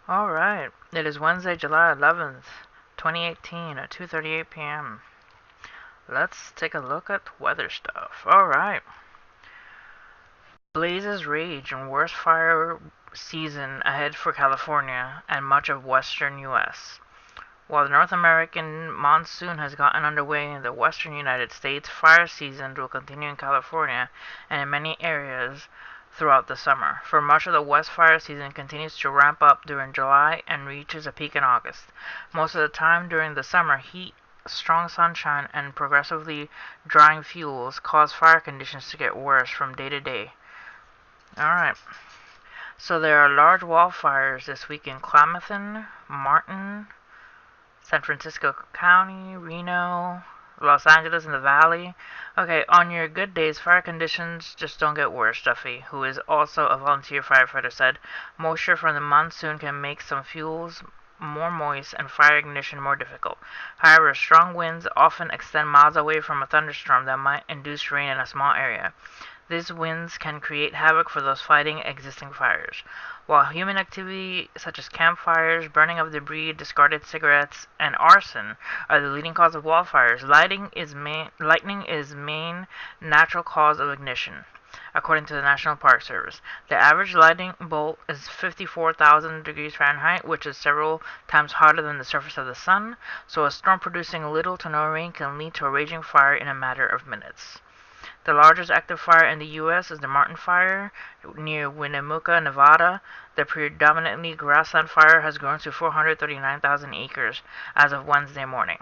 Alright, it is Wednesday, July 11th, 2018 at 2:38 p.m. Let's take a look at weather stuff. Alright. Blazes rage and worst fire season ahead for California and much of western U.S. While the North American monsoon has gotten underway in the western United States, fire season will continue in California and in many areas throughout the summer. For much of the West, fire season continues to ramp up during July and reaches a peak in August. Most of the time during the summer, heat, strong sunshine, and progressively drying fuels cause fire conditions to get worse from day to day. Alright. So there are large wildfires this week in Klamath, Martin, San Francisco County, Reno, Los Angeles in the Valley. Okay, on your good days, fire conditions just don't get worse, Duffy, who is also a volunteer firefighter, said. Moisture from the monsoon can make some fuels more moist and fire ignition more difficult. However, strong winds often extend miles away from a thunderstorm that might induce rain in a small area. These winds can create havoc for those fighting existing fires. While human activity such as campfires, burning of debris, discarded cigarettes, and arson are the leading cause of wildfires, lightning is main natural cause of ignition, according to the National Park Service. The average lightning bolt is 54,000 degrees Fahrenheit, which is several times hotter than the surface of the sun, so a storm producing little to no rain can lead to a raging fire in a matter of minutes. The largest active fire in the U.S. is the Martin Fire near Winnemucca, Nevada. The predominantly grassland fire has grown to 439,000 acres as of Wednesday morning,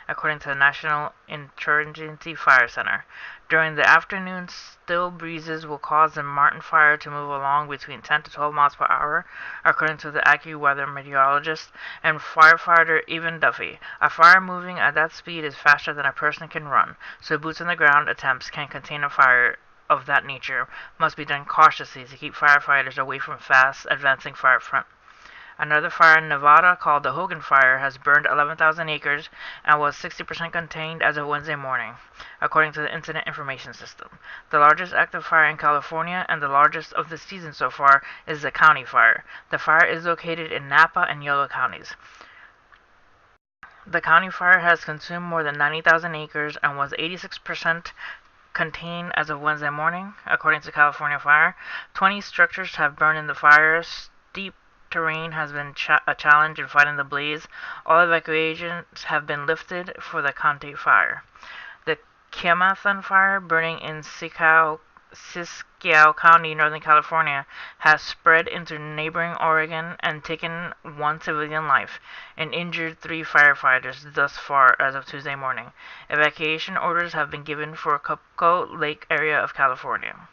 according to the National Interagency Fire Center. During the afternoon, still breezes will cause the Martin Fire to move along between 10 to 12 miles per hour, according to the AccuWeather meteorologist and firefighter Evan Duffy. A fire moving at that speed is faster than a person can run, so boots-on-the-ground attempts can contain a fire of that nature must be done cautiously to keep firefighters away from fast advancing fire front. Another fire in Nevada, called the Hogan Fire, has burned 11,000 acres and was 60% contained as of Wednesday morning, according to the Incident Information System. The largest active fire in California and the largest of the season so far is the County Fire. The fire is located in Napa and Yolo counties. The County Fire has consumed more than 90,000 acres and was 86% contained as of Wednesday morning, according to California Fire. 20 structures have burned in the fire. Steep terrain has been a challenge in fighting the blaze. All evacuations have been lifted for the County Fire. The Klamath Fire, burning in Siskiyou County, Northern California, has spread into neighboring Oregon and taken one civilian life and injured 3 firefighters thus far as of Tuesday morning. Evacuation orders have been given for Cupco Lake area of California.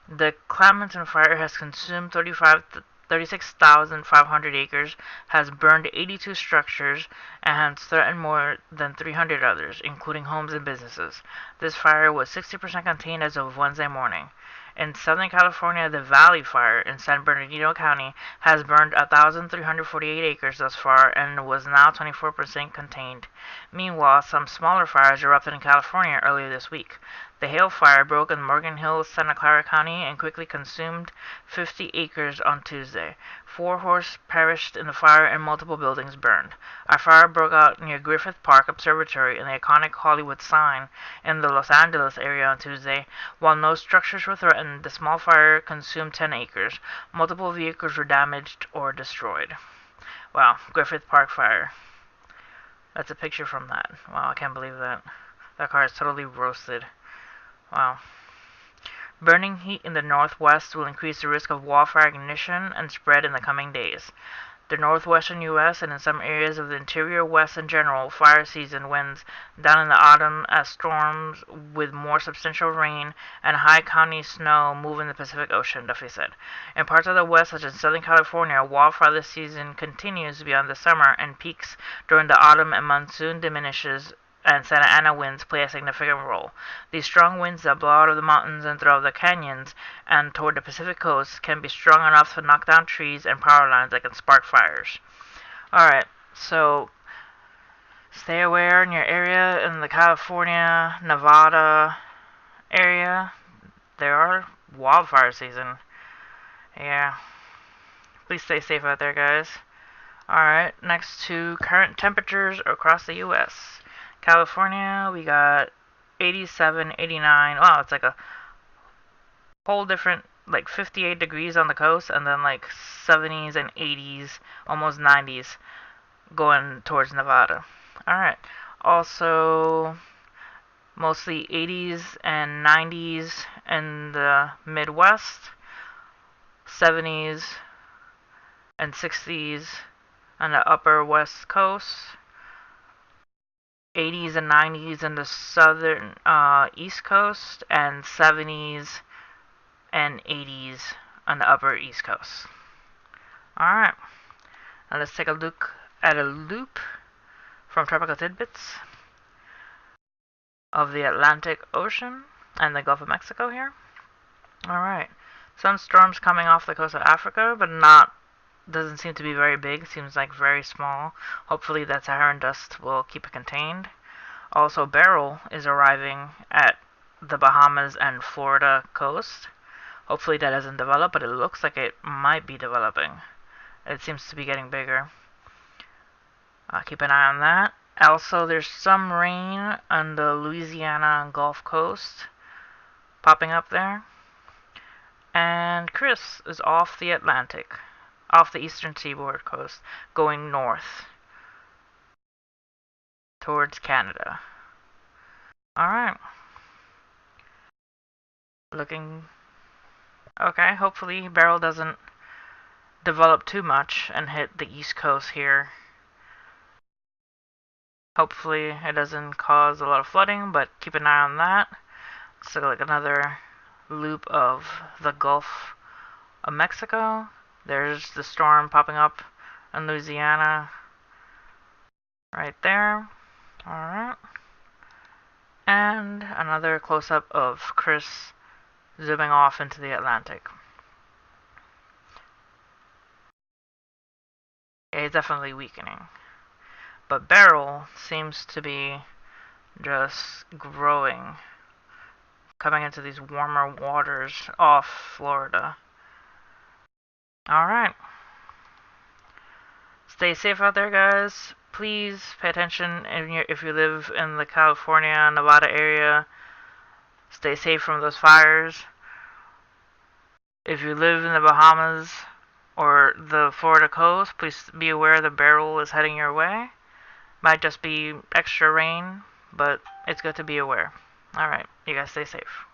The Klamath Fire has consumed 36,500 acres, has burned 82 structures, and has threatened more than 300 others, including homes and businesses. This fire was 60% contained as of Wednesday morning. In Southern California, the Valley Fire in San Bernardino County has burned 1,348 acres thus far and was now 24% contained. Meanwhile, some smaller fires erupted in California earlier this week. The Hale Fire broke in Morgan Hills, Santa Clara County and quickly consumed 50 acres on Tuesday. 4 horses perished in the fire and multiple buildings burned. A fire broke out near Griffith Park Observatory and the iconic Hollywood sign in the Los Angeles area on Tuesday. While no structures were threatened, the small fire consumed 10 acres. Multiple vehicles were damaged or destroyed. Wow, Griffith Park fire. That's a picture from that. Wow, I can't believe that. That car is totally roasted. Wow. Burning heat in the northwest will increase the risk of wildfire ignition and spread in the coming days. The northwestern U.S. and in some areas of the interior west in general, fire season winds down in the autumn as storms with more substantial rain and high county snow move in the Pacific Ocean, Duffy said. In parts of the west, such as Southern California, wildfire season continues beyond the summer and peaks during the autumn and monsoon diminishes, and Santa Ana winds play a significant role. These strong winds that blow out of the mountains and throughout the canyons and toward the Pacific coast can be strong enough to knock down trees and power lines that can spark fires. Alright, so stay aware in your area in the California, Nevada area. There are wildfire season. Yeah. Please stay safe out there, guys. Alright, next to current temperatures across the U.S. California, we got 87, 89. Wow, it's like a whole different, like 58 degrees on the coast, and then like 70s and 80s, almost 90s going towards Nevada. Alright, also mostly 80s and 90s in the Midwest, 70s and 60s on the upper West Coast, 80s and 90s in the southern East Coast, and 70s and 80s on the upper East Coast. Alright, now let's take a look at a loop from Tropical Tidbits of the Atlantic Ocean and the Gulf of Mexico here. Alright, some storms coming off the coast of Africa, but doesn't seem to be very big, seems like very small. Hopefully that Saharan dust will keep it contained. Also, Beryl is arriving at the Bahamas and Florida coast. Hopefully that doesn't develop, but it looks like it might be developing. It seems to be getting bigger. Keep an eye on that. Also, there's some rain on the Louisiana and Gulf Coast popping up there. And Chris is off the Atlantic, off the eastern seaboard coast, going north towards Canada. Alright. Looking okay. Hopefully Beryl doesn't develop too much and hit the east coast here. Hopefully it doesn't cause a lot of flooding, but keep an eye on that. Let's look like another loop of the Gulf of Mexico. There's the storm popping up in Louisiana right there. Alright. And another close-up of Chris zooming off into the Atlantic. Yeah, he's definitely weakening. But Beryl seems to be just growing, coming into these warmer waters off Florida. Alright. Stay safe out there, guys. Please pay attention if you live in the California, Nevada area. Stay safe from those fires. If you live in the Bahamas or the Florida coast, please be aware the Beryl is heading your way. Might just be extra rain, but it's good to be aware. Alright, you guys stay safe.